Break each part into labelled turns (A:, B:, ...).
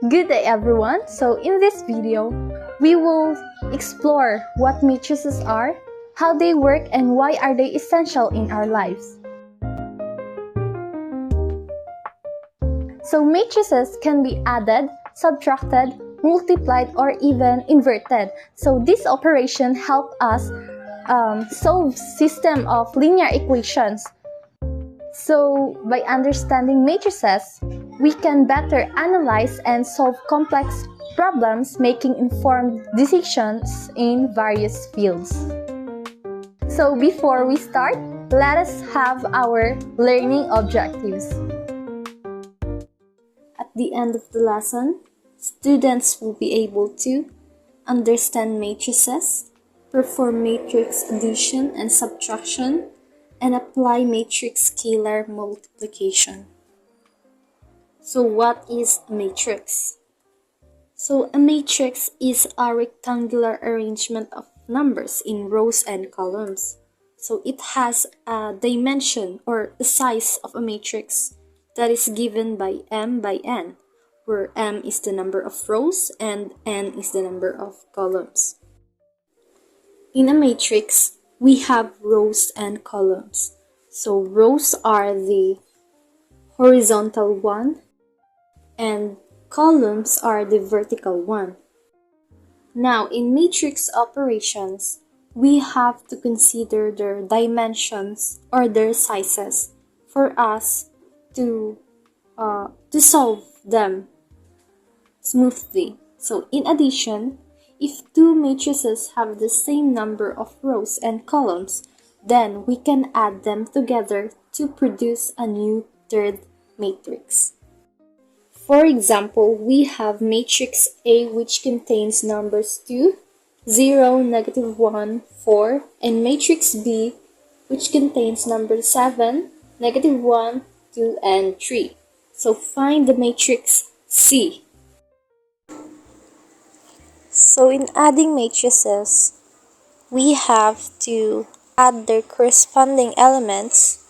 A: Good day everyone! So in this video, we will explore what matrices are, how they work, and why are they essential in our lives. So matrices can be added, subtracted, multiplied, or even inverted. So this operation helps us solve system of linear equations. So by understanding matrices, we can better analyze and solve complex problems, making informed decisions in various fields. So before we start, let us have our learning objectives. At the end of the lesson, students will be able to understand matrices, perform matrix addition and subtraction, and apply matrix scalar multiplication. So what is a matrix? So a matrix is a rectangular arrangement of numbers in rows and columns. So it has a dimension or the size of a matrix that is given by m by n, where m is the number of rows and n is the number of columns. In a matrix, we have rows and columns. So rows are the horizontal one and columns are the vertical one. Now, in matrix operations, we have to consider their dimensions or their sizes for us to solve them smoothly. So in addition, if two matrices have the same number of rows and columns, then we can add them together to produce a new third matrix. For example, we have matrix A, which contains numbers 2, 0, -1, 4, and matrix B, which contains numbers 7, -1, 2, and 3. So find the matrix C. So in adding matrices, we have to add their corresponding elements.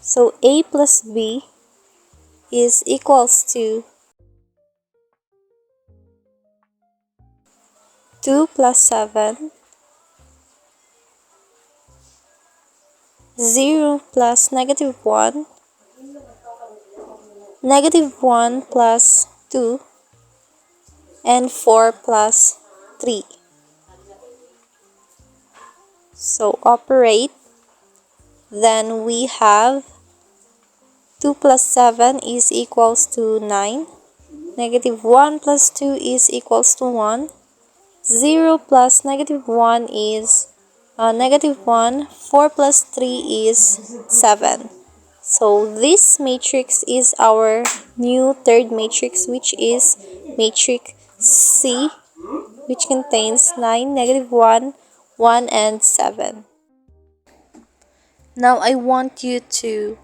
A: So A plus B is equals to 2 plus 7, 0 plus -1, -1 plus 2, and 4 plus 3. So operate, then we have 2 plus 7 is equals to 9, -1 plus 2 is equals to 1, 0 plus -1 is -1, 4 plus 3 is 7. So this matrix is our new third matrix, which is matrix C, which contains 9, -1, 1, and 7. Now I want you to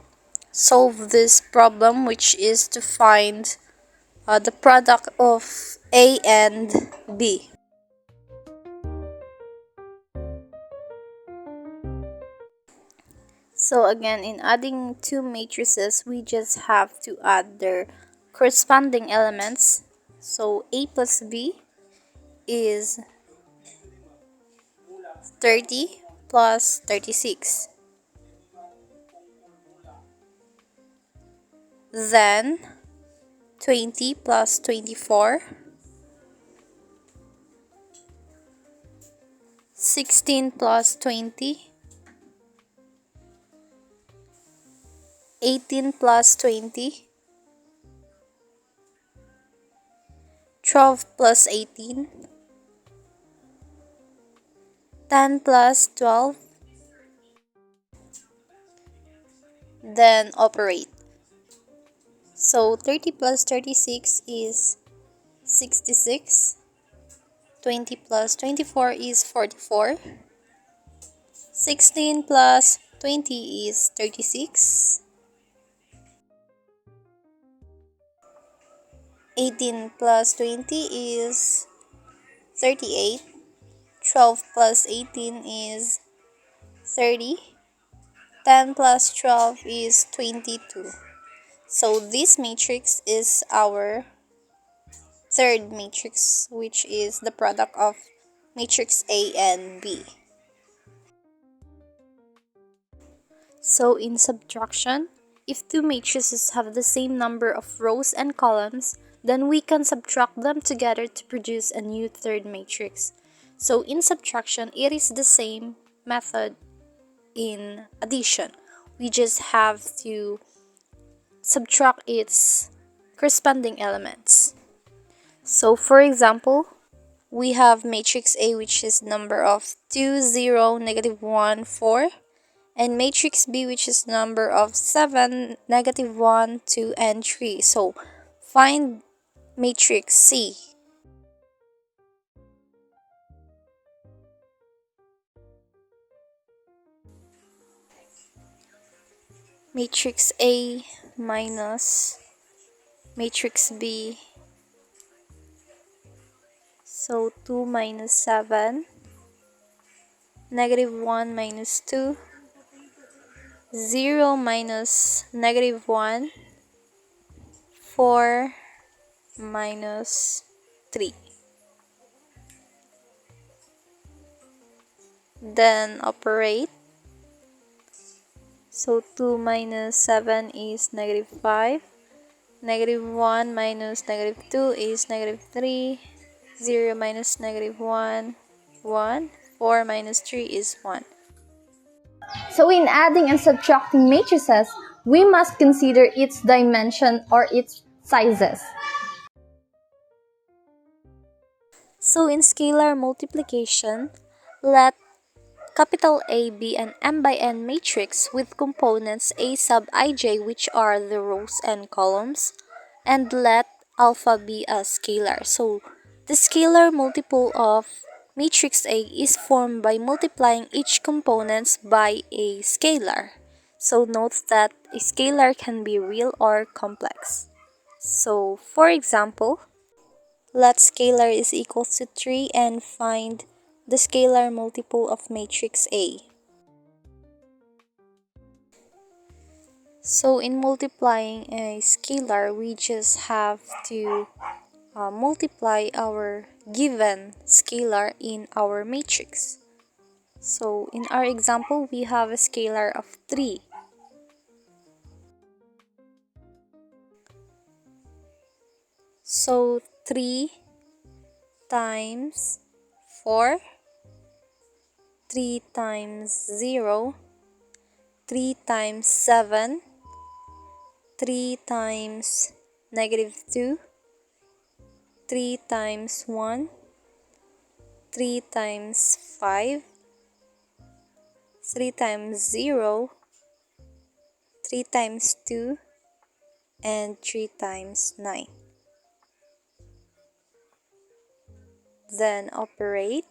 A: solve this problem, which is to find the product of A and B. So again, in adding two matrices, we just have to add their corresponding elements. So A plus B is 30 plus 36. Then 20 plus 24, 16 plus 20, 18 plus 20, 12 plus 18, 10 plus 12, then operate. So 30 plus 36 is 66, 20 plus 24 is 44, 16 plus 20 is 36, 18 plus 20 is 38, 12 plus 18 is 30, 10 plus 12 is 22. So this matrix is our third matrix, which is the product of matrix A and B. So in subtraction, if two matrices have the same number of rows and columns, then we can subtract them together to produce a new third matrix. So in subtraction, it is the same method in addition. We just have to subtract its corresponding elements. So for example, we have matrix A, which is number of 2, 0, -1, 4, and matrix B, which is number of 7, -1, 2, and 3. So find matrix C. Matrix A minus matrix B. So 2 minus 7, -1 minus 2, 0 minus -1, 4 minus 3. Then operate. So 2 minus 7 is -5. -1 minus -2 is -3. 0 minus -1, 1. 4 minus 3 is 1.
B: So in adding and subtracting matrices, we must consider its dimension or its sizes.
A: So in scalar multiplication, let capital A be an m by n matrix with components A sub ij, which are the rows and columns, and let alpha be a scalar. So the scalar multiple of matrix A is formed by multiplying each components by a scalar. So note that a scalar can be real or complex. So for example, let scalar is equal to 3 and find the scalar multiple of matrix A. So in multiplying a scalar, we just have to multiply our given scalar in our matrix. So in our example, we have a scalar of 3. So 3 times 4, 3 times 0, 3 times 7, 3 times -2, 3 times 1, 3 times 5, 3 times 0, 3 times 2, and 3 times 9. Then operate.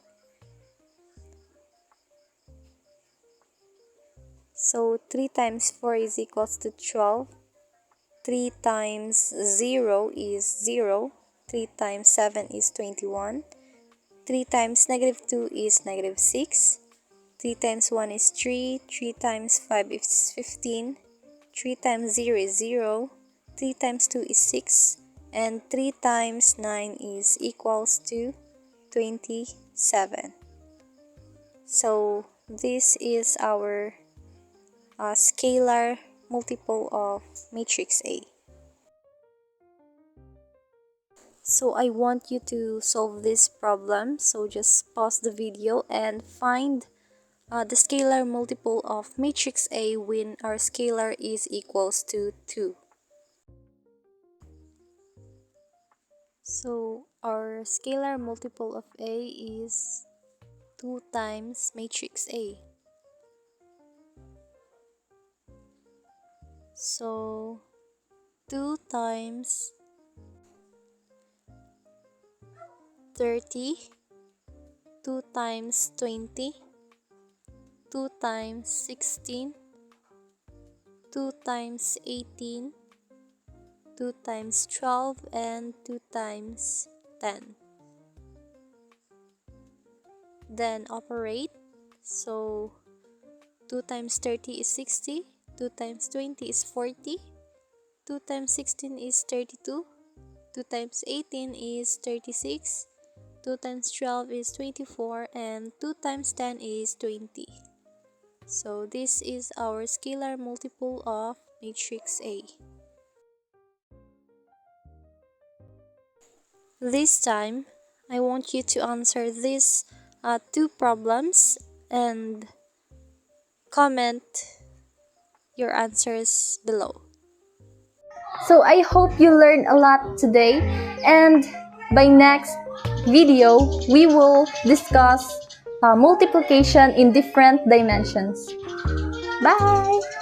A: So 3 times 4 is equals to 12. 3 times 0 is 0. 3 times 7 is 21. 3 times -2 is -6. 3 times 1 is 3. 3 times 5 is 15. 3 times 0 is 0. 3 times 2 is 6. And 3 times 9 is equals to 27. So this is our scalar multiple of matrix A. So I want you to solve this problem. So just pause the video and find the scalar multiple of matrix A when our scalar is equals to 2. So our scalar multiple of A is 2 times matrix A. So 2 times 30, 2 times 20, 2 times 16, 2 times 18, 2 times 12, and 2 times 10. Then operate. So 2 times 30 is 60, 2 times 20 is 40, 2 times 16 is 32. 2 times 18 is 36. 2 times 12 is 24. And 2 times 10 is 20. So this is our scalar multiple of matrix A. This time, I want you to answer these two problems and comment your answers below.
B: So I hope you learned a lot today, and by next video, we will discuss multiplication in different dimensions. Bye!